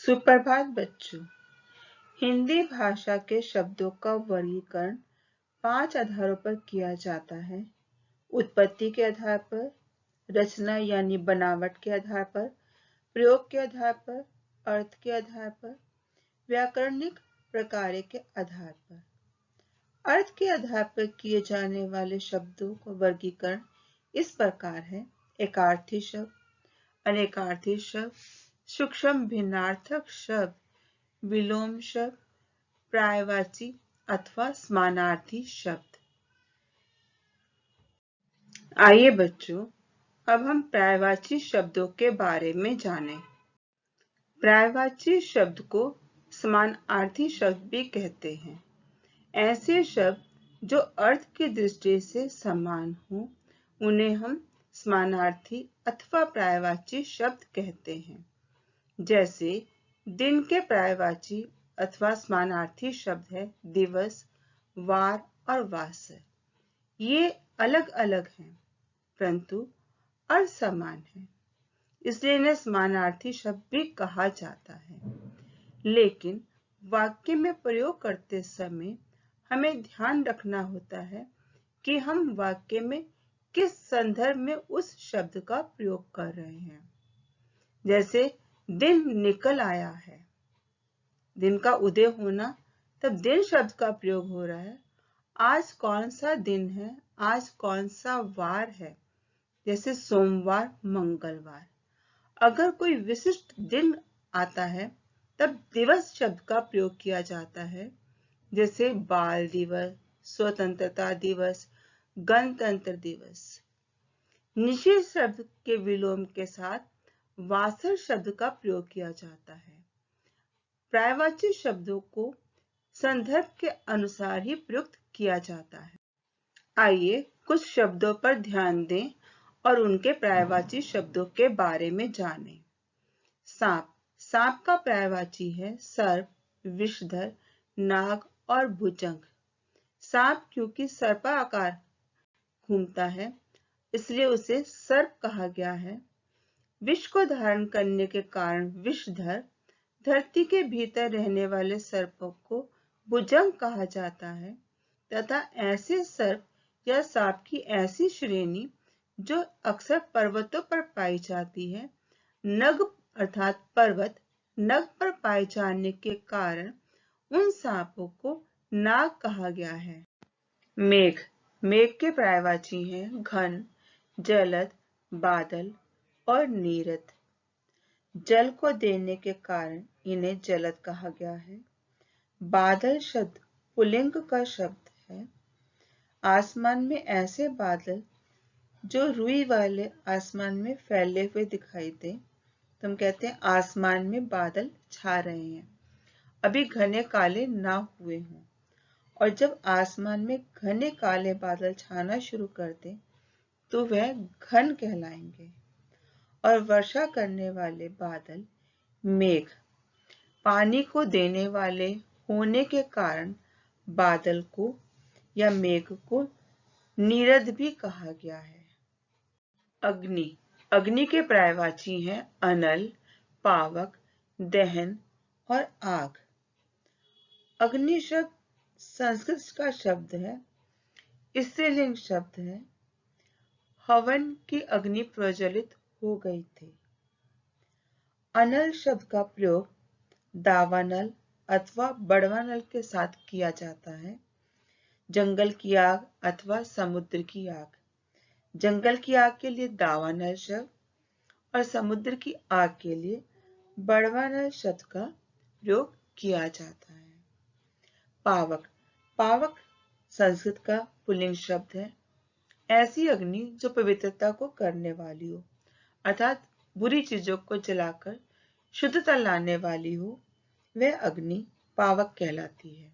सुप्रभात बच्चों। हिंदी भाषा के शब्दों का वर्गीकरण 5 आधारों पर किया जाता है। उत्पत्ति के आधार पर, रचना यानी बनावट के आधार पर, प्रयोग के आधार पर, अर्थ के आधार पर, व्याकरणिक प्रकार के आधार पर। अर्थ के आधार पर किए जाने वाले शब्दों का वर्गीकरण इस प्रकार है: एकार्थी शब्द, अनेकार्थी शब्द, सूक्ष्म भिन्नार्थक शब्द, विलोम शब्द, पर्यायवाची अथवा समानार्थी शब्द। आइए बच्चों, अब हम पर्यायवाची शब्दों के बारे में जानें। पर्यायवाची शब्द को समानार्थी शब्द भी कहते हैं। ऐसे शब्द जो अर्थ की दृष्टि से समान हो, उन्हें हम समानार्थी अथवा पर्यायवाची शब्द कहते हैं। जैसे दिन के पर्यायवाची अथवा समानार्थी शब्द है दिवस, वार और वासर। ये अलग अलग हैं, परंतु अर्थ समान है, इसलिए इन्हें समानार्थी शब्द भी कहा जाता है। लेकिन वाक्य में प्रयोग करते समय हमें ध्यान रखना होता है कि हम वाक्य में किस संदर्भ में उस शब्द का प्रयोग कर रहे हैं। जैसे दिन निकल आया है, दिन का उदय होना, तब दिन शब्द का प्रयोग हो रहा है। आज कौन सा दिन है, आज कौन सा वार है, जैसे सोमवार, मंगलवार। अगर कोई विशिष्ट दिन आता है तब दिवस शब्द का प्रयोग किया जाता है, जैसे बाल दिवस, स्वतंत्रता दिवस, गणतंत्र दिवस। निषेध शब्द के विलोम के साथ वासर शब्द का प्रयोग किया जाता है। पर्यायवाची शब्दों को संदर्भ के अनुसार ही प्रयुक्त किया जाता है। आइए कुछ शब्दों पर ध्यान दें और उनके पर्यायवाची शब्दों के बारे में जानें। सांप। सांप का पर्यायवाची है सर्प, विषधर, नाग और भुजंग। सांप क्योंकि सर्पाकार घूमता है, इसलिए उसे सर्प कहा गया है। विष को धारण करने के कारण विषधर, धरती के भीतर रहने वाले सर्पों को भुजंग कहा जाता है तथा ऐसे सर्प या सांप की ऐसी श्रेणी जो अक्सर पर्वतों पर पाई जाती है। नग अर्थात पर्वत, नग पर पाए जाने के कारण उन सांपों को नाग कहा गया है। मेघ। मेघ के पर्यायवाची हैं घन, जलद, बादल और नीरद। जल को देने के कारण इन्हें जलद कहा गया है। बादल शब्द पुल्लिंग का शब्द है। आसमान में ऐसे बादल जो रुई वाले आसमान में फैले हुए दिखाई दे, तो हम कहते हैं आसमान में बादल छा रहे हैं, अभी घने काले ना हुए हों। और जब आसमान में घने काले बादल छाना शुरू कर दें तो वह घन कहलाएंगे। और वर्षा करने वाले बादल मेघ। पानी को देने वाले होने के कारण बादल को या मेघ को नीरद भी कहा गया है। अग्नि। अग्नि के पर्यायवाची हैं अनल, पावक, दहन और आग। अग्नि शब्द संस्कृत का शब्द है, स्त्रीलिंग शब्द है। हवन की अग्नि प्रज्वलित हो गई थी। अनल शब्द का प्रयोग दावानल अथवा बड़वानल के साथ किया जाता है। जंगल की आग अथवा समुद्र की आग। जंगल की आग के लिए दावानल शब्द और समुद्र की आग के लिए बड़वानल शब्द का प्रयोग किया जाता है। पावक। पावक संस्कृत का पुल्लिंग शब्द है। ऐसी अग्नि जो पवित्रता को करने वाली हो, अर्थात बुरी चीजों को जलाकर शुद्धता लाने वाली हो, वह अग्नि पावक कहलाती है।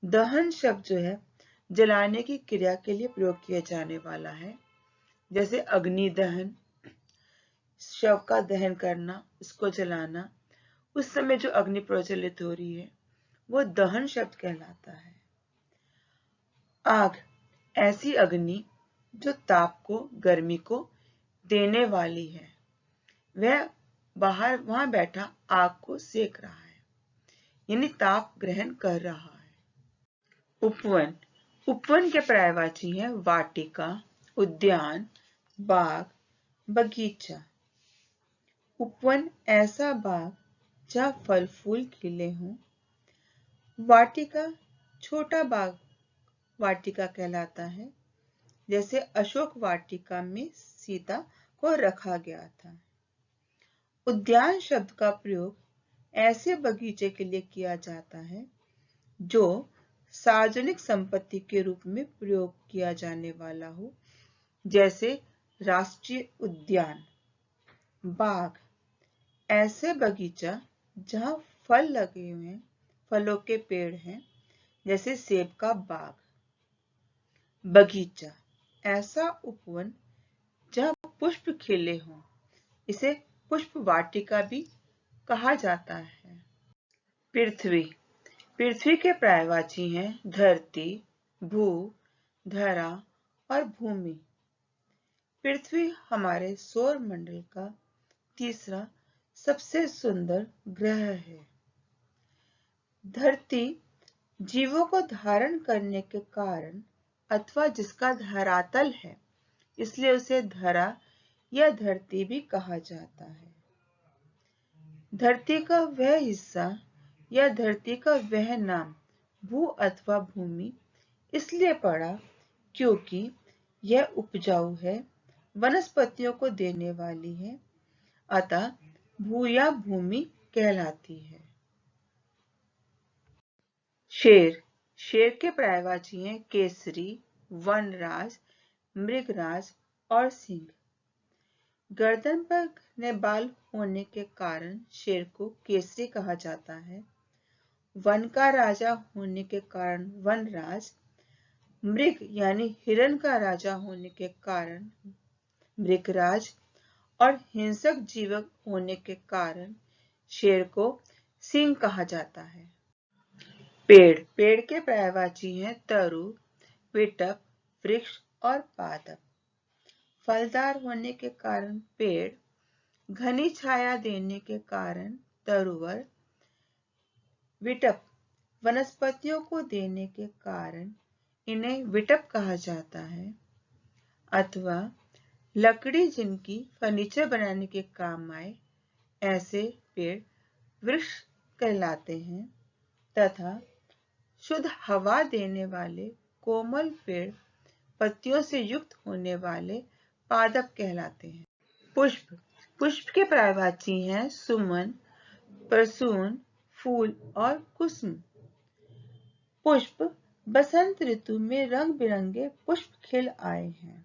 दहन शब्द जो है जलाने की क्रिया के लिए प्रयोग किया जाने वाला है, जैसे अग्नि दहन, शव का दहन करना, इसको जलाना। उस समय जो अग्नि प्रज्वलित हो रही है वो दहन शब्द कहलाता है। आग। ऐसी अग्नि जो ताप को, गर्मी को देने वाली है, वह बाहर वहां बैठा आग को सेक रहा है, यानी ताप ग्रहण कर रहा है। उपवन, उपवन के पर्यायवाची है वाटिका, उद्यान, बाग, बगीचा। उपवन ऐसा बाग जहाँ फल फूल खिले हों। वाटिका छोटा बाग वाटिका कहलाता है, जैसे अशोक वाटिका में सीता को रखा गया था। उद्यान शब्द का प्रयोग ऐसे बगीचे के लिए किया जाता है जो सार्वजनिक संपत्ति के रूप में प्रयोग किया जाने वाला हो, जैसे राष्ट्रीय उद्यान। बाग ऐसे बगीचा जहां फल लगे हुए हैं, फलों के पेड़ हैं, जैसे सेब का बाग। बगीचा ऐसा उपवन जहां पुष्प खिले हों, इसे पुष्प वाटिका भी कहा जाता है। पृथ्वी, पृथ्वी के पर्यायवाची हैं धरती, भू, धरा और भूमि। पृथ्वी हमारे सौर मंडल का तीसरा सबसे सुंदर ग्रह है। धरती जीवों को धारण करने के कारण अथवा जिसका धरातल है, इसलिए उसे धरा या धरती भी कहा जाता है। धरती का वह हिस्सा या धरती का वह नाम भू अथवा भूमि इसलिए पड़ा क्योंकि यह उपजाऊ है, वनस्पतियों को देने वाली है, अतः भू या भूमि कहलाती है। शेर, शेर के पर्यायवाची हैं केसरी, वनराज, मृगराज और सिंह। गर्दन पर घने बाल होने के कारण शेर को केसरी कहा जाता है। वन का राजा होने के कारण वनराज, मृग यानी हिरण का राजा होने के कारण मृगराज और हिंसक जीवक होने के कारण शेर को सिंह कहा जाता है। पेड़, पेड़ के पर्यायवाची हैं तरु, विटप, वृक्ष और पादप। फलदार होने के कारण पेड़, घनी छाया देने के कारण तरुवर, विटप वनस्पतियों को देने के कारण इन्हें विटप कहा जाता है, अथवा लकड़ी जिनकी फर्नीचर बनाने के काम आए, ऐसे पेड़ वृक्ष कहलाते हैं, तथा शुद्ध हवा देने वाले कोमल पेड़ पत्तियों से युक्त होने वाले पादप कहलाते हैं। पुष्प, पुष्प के पर्यायवाची हैं सुमन, प्रसून, फूल और कुसुम। पुष्प बसंत ऋतु में रंग बिरंगे पुष्प खिल आए हैं।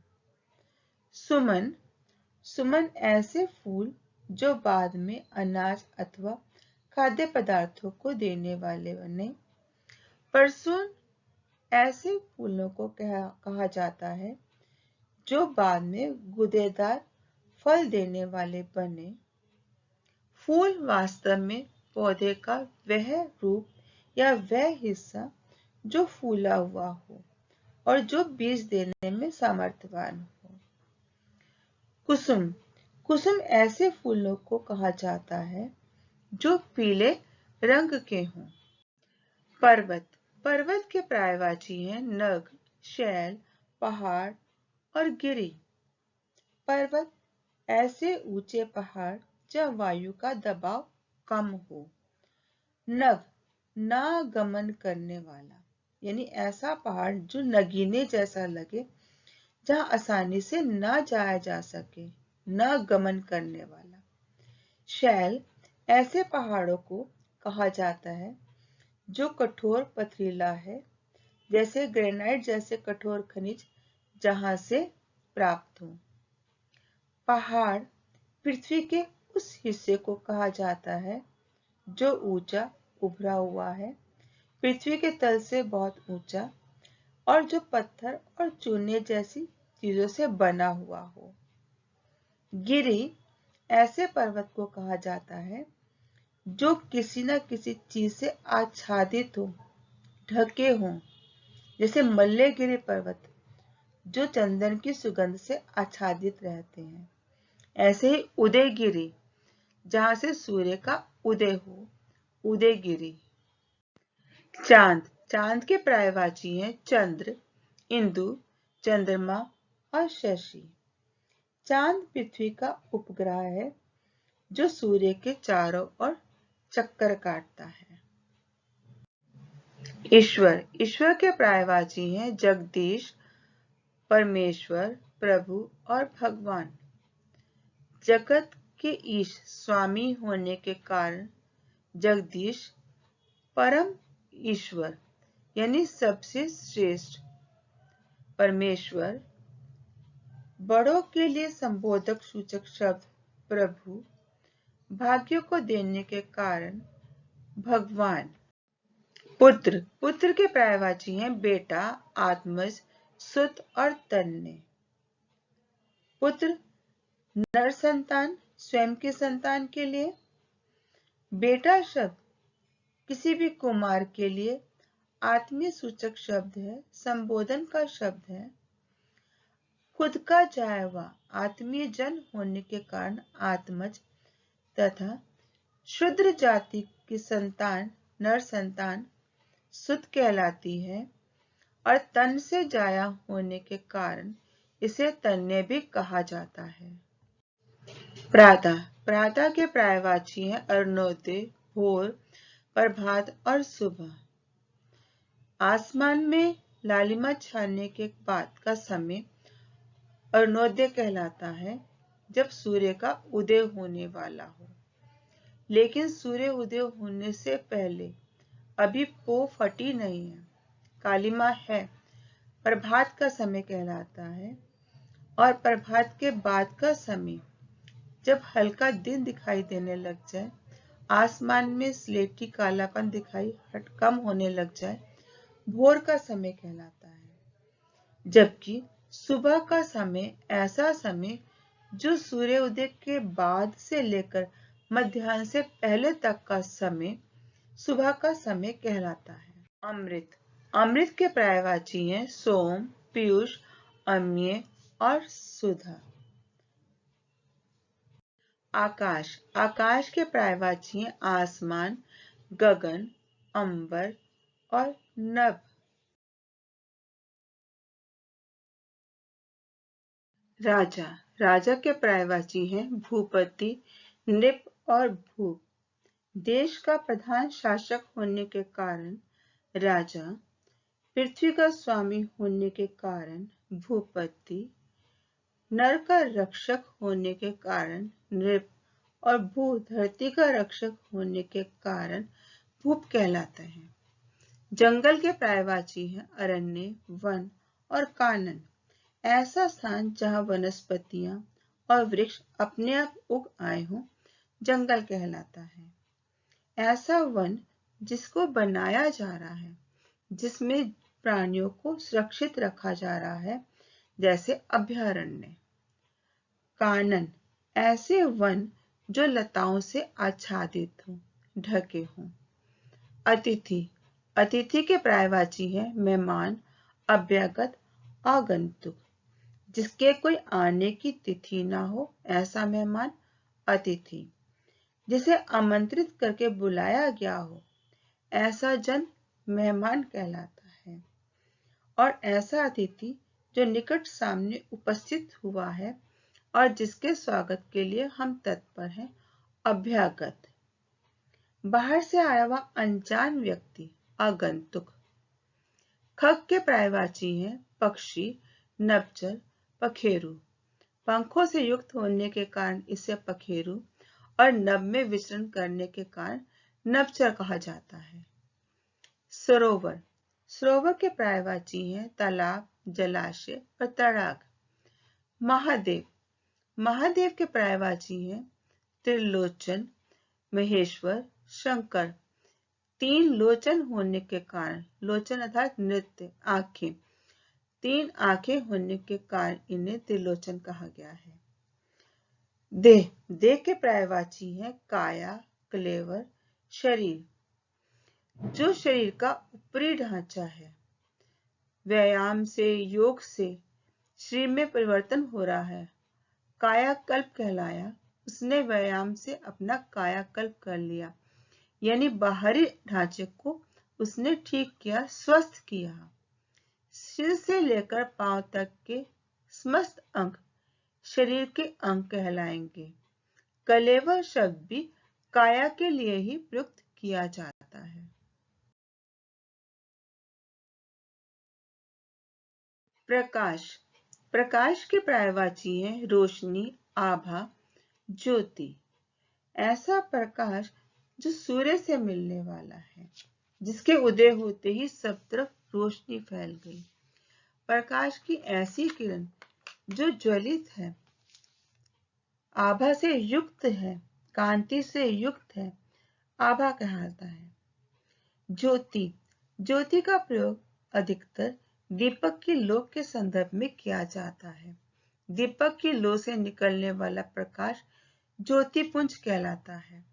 सुमन, सुमन ऐसे फूल जो बाद में अनाज अथवा खाद्य पदार्थों को देने वाले बने। प्रसून ऐसे फूलों को कहा जाता है जो बाद में गूदेदार फल देने वाले बने। फूल वास्तव में पौधे का वह रूप या वह हिस्सा जो फूला हुआ हो और जो बीज देने में सामर्थ्यवान हो। कुसुम, कुसुम ऐसे फूलों को कहा जाता है जो पीले रंग के हों। पर्वत, पर्वत के पर्यायवाची हैं नग, शैल, पहाड़ और गिरि। पर्वत ऐसे ऊंचे पहाड़ जहाँ वायु का दबाव कम हो। नग, ना गमन करने वाला, यानी ऐसा पहाड़ जो नगीने जैसा लगे, जहाँ आसानी से ना जाया जा सके, न गमन करने वाला। शैल ऐसे पहाड़ों को कहा जाता है जो कठोर पथरीला है, जैसे ग्रेनाइट जैसे कठोर खनिज जहां से प्राप्त हो। पहाड़ पृथ्वी के उस हिस्से को कहा जाता है जो ऊंचा उभरा हुआ है, पृथ्वी के तल से बहुत ऊंचा, और जो पत्थर और चूने जैसी चीजों से बना हुआ हो। गिरि ऐसे पर्वत को कहा जाता है जो किसी न किसी चीज से आच्छादित हो, ढके हों, जैसे मल्लेगिरि पर्वत जो चंदन की सुगंध से आच्छादित रहते हैं। ऐसे ही उदयगिरि जहां से सूर्य का उदय हो, उदयगिरी। चांद, चांद के पर्यायवाची हैं चंद्र, इंदु, चंद्रमा और शशि। चांद पृथ्वी का उपग्रह है जो सूर्य के चारों ओर चक्कर काटता है। ईश्वर, ईश्वर के पर्यायवाची हैं जगदीश, परमेश्वर, प्रभु और भगवान। जगत के ईश स्वामी होने के कारण जगदीश परम ईश्वर यानी सबसे श्रेष्ठ। परमेश्वर, बड़ों के लिए संबोधक सूचक शब्द प्रभु, भाग्य को देने के कारण भगवान। पुत्र, पुत्र के पर्यायवाची हैं बेटा, आत्मज, सुत और तन्ने। पुत्र, नर संतान, स्वयं के संतान के लिए। बेटा शब्द किसी भी कुमार के लिए आत्मीय सूचक शब्द है, संबोधन का शब्द है। खुद का जाया हुआ आत्मीय जन होने के कारण आत्मज तथा शूद्र जाति की संतान नर संतान सुत कहलाती है और तन से जाया होने के कारण इसे तन्ने भी कहा जाता है। प्रातः, प्रातः के पर्यायवाची हैं अरुणोदय, भोर, प्रभात और सुबह। आसमान में लालिमा छाने के बाद का समय अरुणोदय कहलाता है, जब सूर्य का उदय होने वाला हो। लेकिन सूर्य उदय होने से पहले अभी पो फटी नहीं है, कालिमा है, प्रभात का समय कहलाता है। और प्रभात के बाद का समय जब हल्का दिन दिखाई देने लग जाए, आसमान में स्लेटी कालापन दिखाई कम होने लग जाए, भोर का समय कहलाता है। जबकि सुबह का समय ऐसा समय जो सूर्योदय के बाद से लेकर मध्याह्न से पहले तक का समय सुबह का समय कहलाता है। अमृत, अमृत के पर्यायवाची हैं सोम, पीयूष, अम्य और सुधा। आकाश, आकाश के पर्यायवाची हैं आसमान, गगन, अंबर और नभ। राजा, राजा के पर्यायवाची हैं भूपति, नृप और भूप। देश का प्रधान शासक होने के कारण राजा, पृथ्वी का स्वामी होने के कारण भूपति, नर का रक्षक होने के कारण नृप और भू धरती का रक्षक होने के कारण भूप कहलाता है। जंगल के पर्यायवाची हैं अरण्य, वन और कानन। ऐसा स्थान जहां वनस्पतियां और वृक्ष अपने आप उग आए हों, जंगल कहलाता है। ऐसा वन जिसको बनाया जा रहा है, जिसमें प्राणियों को सुरक्षित रखा जा रहा है, जैसे अभयारण्य। कानन, ऐसे वन जो लताओं से आच्छादित हों, ढके हों। अतिथि, अतिथि के पर्यायवाची है मेहमान, अभ्यागत, आगंतुक। जिसके कोई आने की तिथि ना हो, ऐसा मेहमान अतिथि। जिसे आमंत्रित करके बुलाया गया हो, ऐसा जन मेहमान कहलाता है। और ऐसा अतिथि जो निकट सामने उपस्थित हुआ है और जिसके स्वागत के लिए हम तत्पर हैं, अभ्यागत। बाहर से आया हुआ अनजान व्यक्ति, आगंतुक। खग के पर्यायवाची हैं पक्षी, नभचर, पखेरु। पंखों से युक्त होने के कारण इसे पखेरु और नभ में विचरण करने के कारण नभचर कहा जाता है। सरोवर, सरोवर के पर्यायवाची हैं तालाब, जलाशय और तड़ाग। महादेव, महादेव के पर्यायवाची हैं त्रिलोचन, महेश्वर, शंकर। तीन लोचन होने के कारण, लोचन अर्थात नृत्य, आंखें, तीन आंखें होने के कारण इन्हें त्रिलोचन कहा गया है। देह, देह के पर्यायवाची हैं काया, क्लेवर, शरीर। जो शरीर का ऊपरी ढांचा है, व्यायाम से, योग से शरीर में परिवर्तन हो रहा है, कायाकल्प कहलाया, उसने व्यायाम से अपना कायाकल्प कर लिया, यानी बाहरी ढांचे को उसने ठीक किया, स्वस्थ किया। सिर से लेकर पांव तक के समस्त अंग शरीर के अंग कहलाएंगे। कलेवर शब्द भी काया के लिए ही प्रयुक्त किया जाता है। प्रकाश। प्रकाश के पर्यायवाची हैं रोशनी, आभा, ज्योति। ऐसा प्रकाश जो सूर्य से मिलने वाला है, जिसके उदय होते ही सब तरफ रोशनी फैल गई। प्रकाश की ऐसी किरण जो ज्वलित है, आभा से युक्त है, कांति से युक्त है, आभा कहलाता है। ज्योति। ज्योति का प्रयोग अधिकतर दीपक की लौ के संदर्भ में किया जाता है। दीपक की लौ से निकलने वाला प्रकाश ज्योतिपुंज कहलाता है।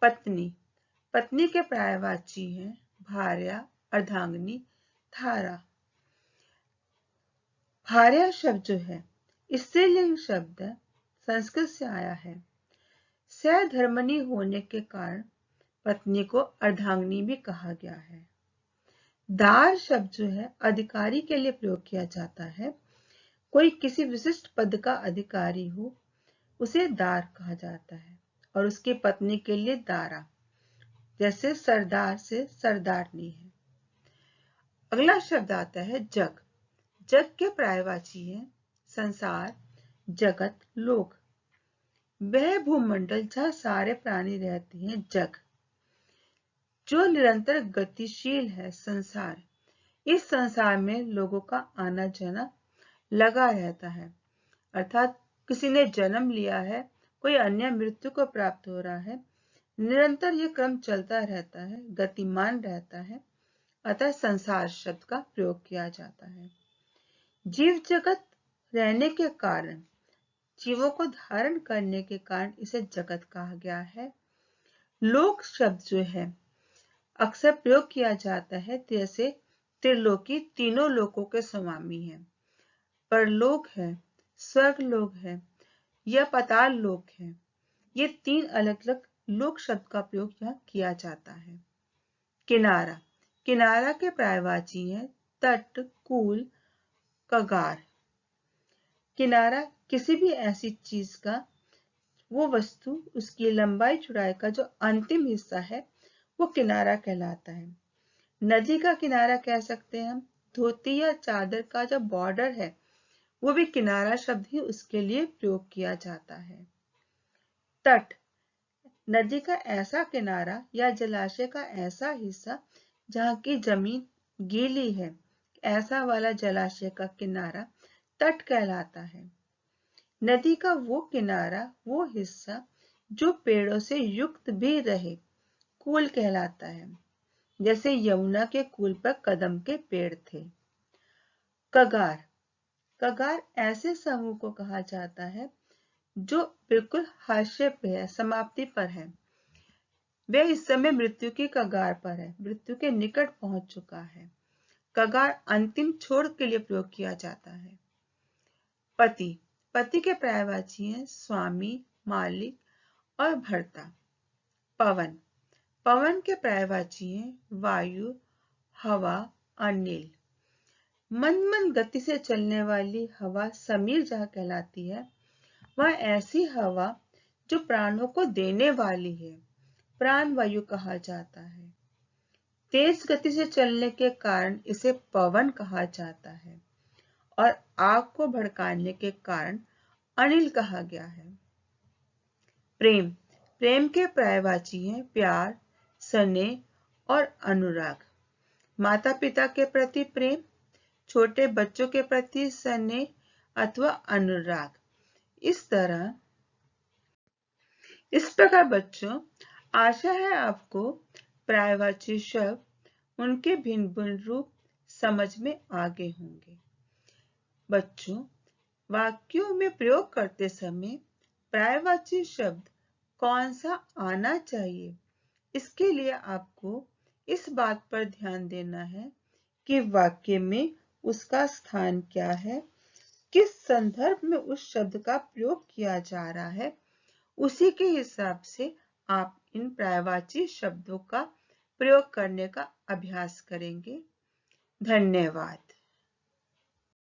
पत्नी। पत्नी के पर्यायवाची हैं भार्या, अर्धांगिनी, धारा। भार्या शब्द जो है स्त्रीलिंग शब्द संस्कृत से आया है। सहधर्मिणी होने के कारण पत्नी को अर्धांगिनी भी कहा गया है। दार शब्द जो है अधिकारी के लिए प्रयोग किया जाता है। कोई किसी विशिष्ट पद का अधिकारी हो उसे दार कहा जाता है, और उसकी पत्नी के लिए दारा, जैसे सरदार से सरदारनी है। अगला शब्द आता है जग। जग के पर्यायवाची है संसार, जगत, लोक। वह भूमंडल जहाँ सारे प्राणी रहते हैं, जग। जो निरंतर गतिशील है, संसार। इस संसार में लोगों का आना जाना लगा रहता है, अर्थात किसी ने जन्म लिया है, कोई अन्य मृत्यु को प्राप्त हो रहा है, निरंतर ये क्रम चलता रहता है, गतिमान रहता है, अतः संसार शब्द का प्रयोग किया जाता है। जीव जगत रहने के कारण, जीवों को धारण करने के कारण इसे जगत कहा गया है। लोक शब्द जो है अक्सर प्रयोग किया जाता है, जैसे त्रिलोकी तीनों लोकों के स्वामी है। परलोक है, स्वर्ग लोक है या पाताल लोक है। ये तीन अलग अलग लोक शब्द का प्रयोग यहाँ किया जाता है। किनारा। किनारा के पर्यायवाची है तट, कूल, कगार। किनारा किसी भी ऐसी चीज का, वो वस्तु, उसकी लंबाई चौड़ाई का जो अंतिम हिस्सा है वो किनारा कहलाता है। नदी का किनारा कह सकते हैं हम। धोती या चादर का जो बॉर्डर है वो भी किनारा शब्द ही उसके लिए प्रयोग किया जाता है। तट। नदी का ऐसा किनारा या जलाशय का ऐसा हिस्सा जहाँ की जमीन गीली है, ऐसा वाला जलाशय का किनारा तट कहलाता है। नदी का वो किनारा, वो हिस्सा जो पेड़ों से युक्त भी रहे, कूल कहलाता है, जैसे यमुना के कूल पर कदम के पेड़ थे। कगार। कगार ऐसे समूह को कहा जाता है जो बिल्कुल हाशिए पे है, समाप्ति पर है। वह इस समय मृत्यु की कगार पर है, मृत्यु के निकट पहुंच चुका है। कगार अंतिम छोर के लिए प्रयोग किया जाता है। पति। पति के पर्यायवाची हैं स्वामी, मालिक और भर्ता। पवन। पवन के पर्यायवाची हैं वायु, हवा, अनिल। मंद मंद गति से चलने वाली हवा समीर जहाँ कहलाती है, वह ऐसी हवा जो प्राणों को देने वाली है, प्राण वायु कहा जाता है। तेज गति से चलने के कारण इसे पवन कहा जाता है, और आग को भड़काने के कारण अनिल कहा गया है। प्रेम। प्रेम के पर्यायवाची हैं प्यार, स्नेह और अनुराग। माता पिता के प्रति प्रेम, छोटे बच्चों के प्रति स्नेह अथवा अनुराग। इस प्रकार बच्चों, आशा है आपको पर्यायवाची शब्द उनके भिन्न भिन्न रूप समझ में आ गए होंगे। बच्चों, वाक्यों में प्रयोग करते समय पर्यायवाची शब्द कौन सा आना चाहिए, इसके लिए आपको इस बात पर ध्यान देना है कि वाक्य में उसका स्थान क्या है, किस संदर्भ में उस शब्द का प्रयोग किया जा रहा है, उसी के हिसाब से आप इन पर्यायवाची शब्दों का प्रयोग करने का अभ्यास करेंगे। धन्यवाद।